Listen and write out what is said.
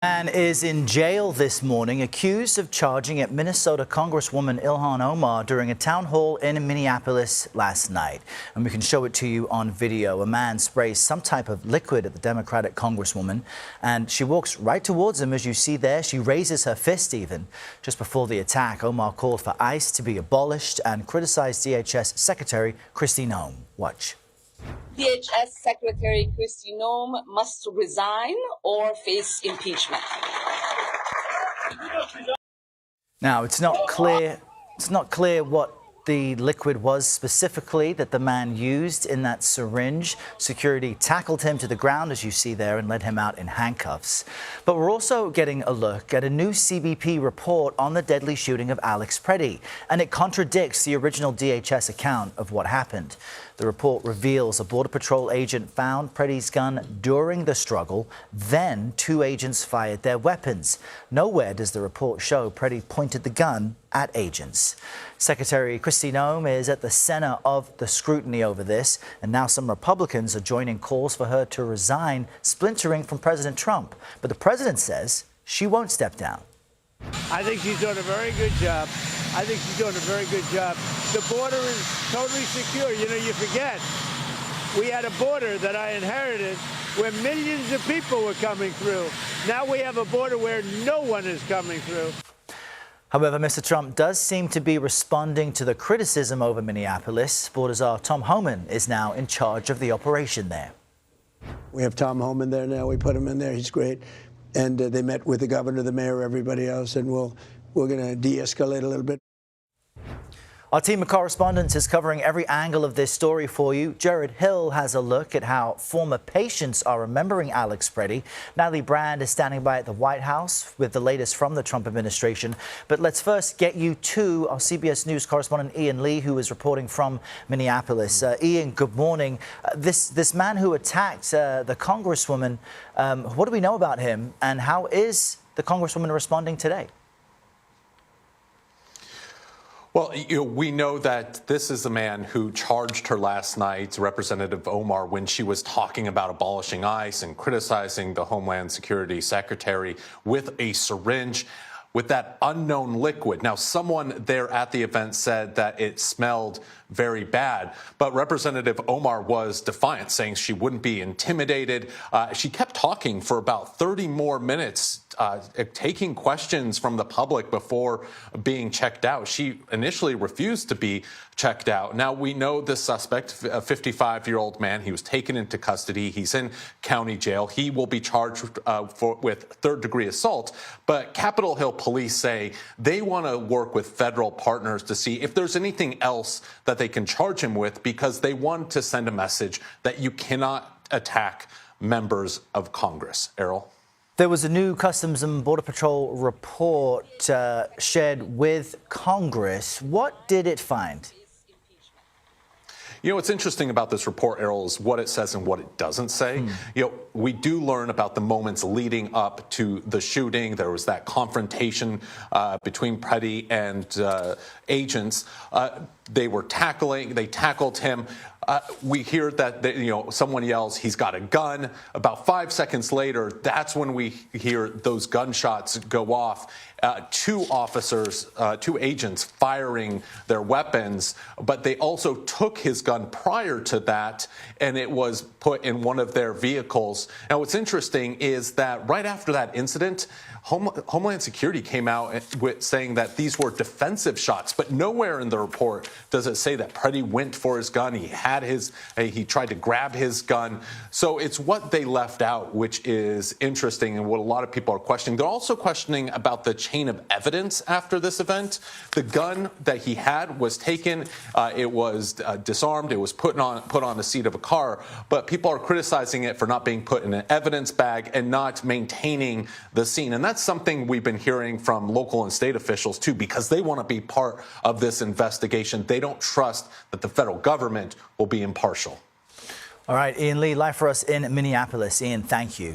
Man is in jail this morning accused of charging at Minnesota Congresswoman Ilhan Omar during a town hall in Minneapolis last night. And we can show it to you on video. A man sprays some type of liquid at the Democratic Congresswoman, and she walks right towards him, as you see there. She raises her fist even. Just before the attack, Omar called for ICE to be abolished and criticized DHS Secretary Kristi Noem. Watch. DHS Secretary Kristi Noem must resign or face impeachment. Now, it's not clear what the liquid was specifically that the man used in that syringe. Security tackled him to the ground, as you see there, and led him out in handcuffs. But we're also getting a look at a new CBP report on the deadly shooting of Alex Pretti, and it contradicts the original DHS account of what happened. The report reveals a Border Patrol agent found Pretti's gun during the struggle. Then two agents fired their weapons. Nowhere does the report show Pretti pointed the gun at agents. Secretary Kristi Noem is at the center of the scrutiny over this, and now some Republicans are joining calls for her to resign, splintering from President Trump. But the president says she won't step down. I think she's doing a very good job. The border is totally secure. You know, you forget, we had a border that I inherited where millions of people were coming through. Now we have a border where no one is coming through. However, Mr. Trump does seem to be responding to the criticism over Minneapolis. Border Czar Tom Homan is now in charge of the operation there. We have Tom Homan there now. We put him in there. He's great. And they met with the governor, the mayor, everybody else, and we're going to de-escalate a little bit. Our team of correspondents is covering every angle of this story for you. Jared Hill has a look at how former patients are remembering Alex Pretti. Natalie Brand is standing by at the White House with the latest from the Trump administration. But let's first get you to our CBS News correspondent Ian Lee, who is reporting from Minneapolis. Ian, good morning. This man who attacked the Congresswoman, what do we know about him, and how is the Congresswoman responding today? Well, we know that this is the man who charged her last night, Representative Omar, when she was talking about abolishing ICE and criticizing the Homeland Security Secretary with a syringe with that unknown liquid. Now, someone there at the event said that it smelled very bad, but Representative Omar was defiant, saying she wouldn't be intimidated. She kept talking for about 30 more minutes, taking questions from the public before being checked out. She initially refused to be checked out. Now, we know the suspect, a 55-year-old man, he was taken into custody. He's in county jail. He will be charged with third-degree assault. But Capitol Hill police say they want to work with federal partners to see if there's anything else that they can charge him with, because they want to send a message that you cannot attack members of Congress. Errol? There was a new Customs and Border Patrol report shared with Congress. What did it find? You know, what's interesting about this report, Errol, is what it says and what it doesn't say. You know, we do learn about the moments leading up to the shooting. There was that confrontation between Pretti and agents. They tackled him. We hear that, someone yells, he's got a gun. About 5 seconds later, that's when we hear those gunshots go off. Two agents firing their weapons, but they also took his gun prior to that, and it was put in one of their vehicles. Now, what's interesting is that right after that incident, Homeland Security came out with saying that these were defensive shots, but nowhere in the report does it say that Pretti went for his gun. He tried to grab his gun. So it's what they left out, which is interesting and what a lot of people are questioning. They're also questioning about the chain of evidence after this event. The gun that he had was taken. It was disarmed. It was put on the seat of a car. But people are criticizing it for not being put in an evidence bag and not maintaining the scene. And that's something we've been hearing from local and state officials, too, because they want to be part of this investigation. They don't trust that the federal government will be impartial. All right, Ian Lee, live for us in Minneapolis. Ian, thank you.